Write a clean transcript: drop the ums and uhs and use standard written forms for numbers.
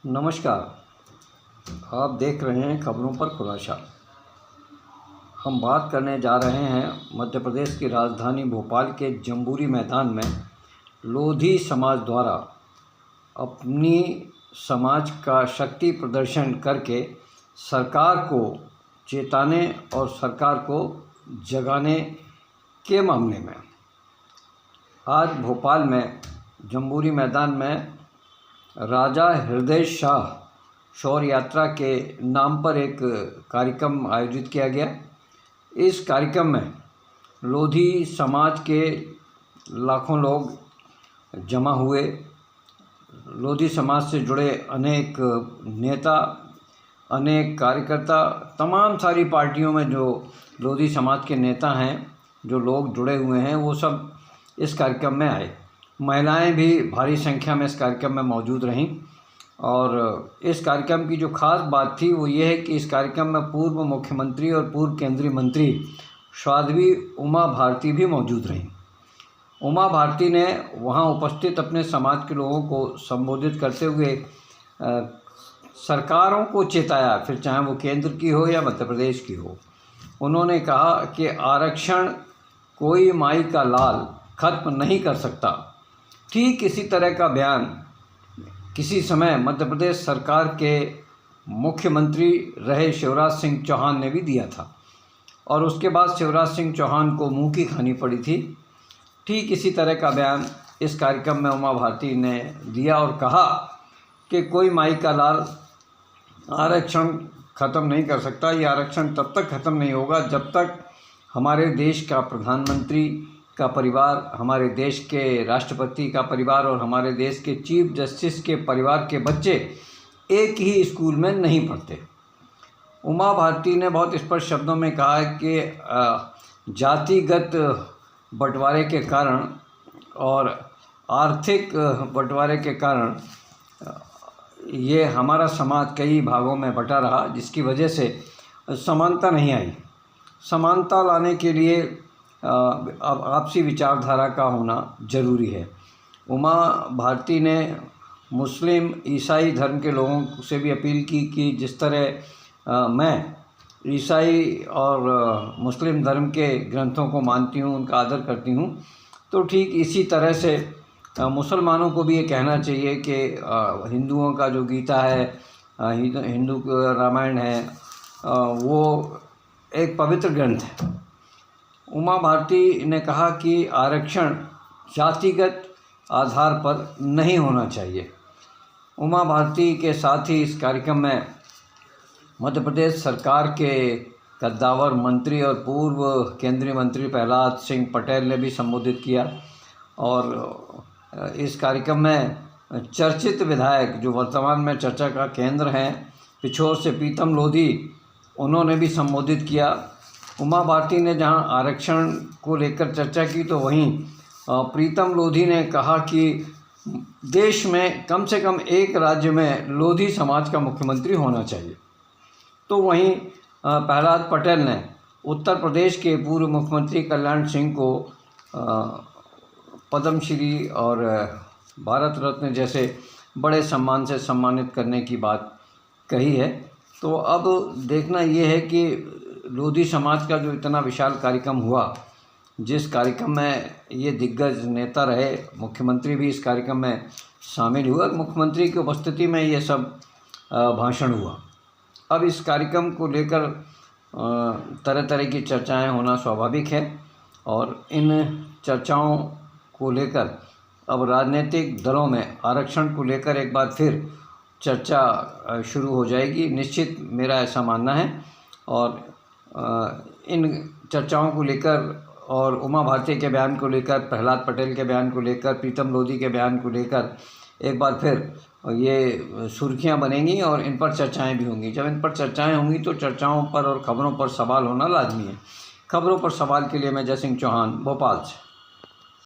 नमस्कार। आप देख रहे हैं खबरों पर खुलासा। हम बात करने जा रहे हैं मध्य प्रदेश की राजधानी भोपाल के जम्बूरी मैदान में लोधी समाज द्वारा अपनी समाज का शक्ति प्रदर्शन करके सरकार को चेताने और सरकार को जगाने के मामले में आज भोपाल में जम्बूरी मैदान में राजा हृदय शाह शौर्य यात्रा के नाम पर एक कार्यक्रम आयोजित किया गया। इस कार्यक्रम में लोधी समाज के लाखों लोग जमा हुए। लोधी समाज से जुड़े अनेक नेता, अनेक कार्यकर्ता, तमाम सारी पार्टियों में जो लोधी समाज के नेता हैं, जो लोग जुड़े हुए हैं, वो सब इस कार्यक्रम में आए। महिलाएं भी भारी संख्या में इस कार्यक्रम में मौजूद रहीं और इस कार्यक्रम की जो खास बात थी वो ये है कि इस कार्यक्रम में पूर्व मुख्यमंत्री और पूर्व केंद्रीय मंत्री साध्वी उमा भारती भी मौजूद रहीं। उमा भारती ने वहां उपस्थित अपने समाज के लोगों को संबोधित करते हुए सरकारों को चेताया, फिर चाहे वो केंद्र की हो या मध्य प्रदेश की हो। उन्होंने कहा कि आरक्षण कोई माई का लाल खत्म नहीं कर सकता। ठीक इसी तरह का बयान किसी समय मध्य प्रदेश सरकार के मुख्यमंत्री रहे शिवराज सिंह चौहान ने भी दिया था और उसके बाद शिवराज सिंह चौहान को मुंह की खानी पड़ी थी। ठीक इसी तरह का बयान इस कार्यक्रम में उमा भारती ने दिया और कहा कि कोई माई का लाल आरक्षण ख़त्म नहीं कर सकता। ये आरक्षण तब तक ख़त्म नहीं होगा जब तक हमारे देश का प्रधानमंत्री का परिवार, हमारे देश के राष्ट्रपति का परिवार और हमारे देश के चीफ जस्टिस के परिवार के बच्चे एक ही स्कूल में नहीं पढ़ते। उमा भारती ने बहुत स्पष्ट शब्दों में कहा कि जातिगत बंटवारे के कारण और आर्थिक बंटवारे के कारण ये हमारा समाज कई भागों में बटा रहा, जिसकी वजह से समानता नहीं आई। समानता लाने के लिए अब आपसी विचारधारा का होना ज़रूरी है। उमा भारती ने मुस्लिम ईसाई धर्म के लोगों से भी अपील की कि जिस तरह मैं ईसाई और मुस्लिम धर्म के ग्रंथों को मानती हूँ, उनका आदर करती हूँ, तो ठीक इसी तरह से मुसलमानों को भी ये कहना चाहिए कि हिंदुओं का जो गीता है, हिंदू रामायण है, वो एक पवित्र ग्रंथ है। उमा भारती ने कहा कि आरक्षण जातिगत आधार पर नहीं होना चाहिए। उमा भारती के साथ ही इस कार्यक्रम में मध्य प्रदेश सरकार के कद्दावर मंत्री और पूर्व केंद्रीय मंत्री प्रहलाद सिंह पटेल ने भी संबोधित किया और इस कार्यक्रम में चर्चित विधायक जो वर्तमान में चर्चा का केंद्र हैं, पिछोर से प्रीतम लोधी, उन्होंने भी संबोधित किया। उमा भारती ने जहां आरक्षण को लेकर चर्चा की तो वहीं प्रीतम लोधी ने कहा कि देश में कम से कम एक राज्य में लोधी समाज का मुख्यमंत्री होना चाहिए। तो वहीं प्रहलाद पटेल ने उत्तर प्रदेश के पूर्व मुख्यमंत्री कल्याण सिंह को पद्मश्री और भारत रत्न जैसे बड़े सम्मान से सम्मानित करने की बात कही है। तो अब देखना ये है कि लोधी समाज का जो इतना विशाल कार्यक्रम हुआ, जिस कार्यक्रम में ये दिग्गज नेता रहे, मुख्यमंत्री भी इस कार्यक्रम में शामिल हुए, मुख्यमंत्री की उपस्थिति में ये सब भाषण हुआ। अब इस कार्यक्रम को लेकर तरह तरह की चर्चाएं होना स्वाभाविक है और इन चर्चाओं को लेकर अब राजनीतिक दलों में आरक्षण को लेकर एक बार फिर चर्चा शुरू हो जाएगी, निश्चित मेरा ऐसा मानना है। और इन चर्चाओं को लेकर और उमा भारती के बयान को लेकर, प्रहलाद पटेल के बयान को लेकर, प्रीतम लोधी के बयान को लेकर एक बार फिर ये सुर्खियां बनेंगी और इन पर चर्चाएं भी होंगी। जब इन पर चर्चाएं होंगी तो चर्चाओं पर और ख़बरों पर सवाल होना लाजमी है। खबरों पर सवाल के लिए मैं जय सिंह चौहान, भोपाल से।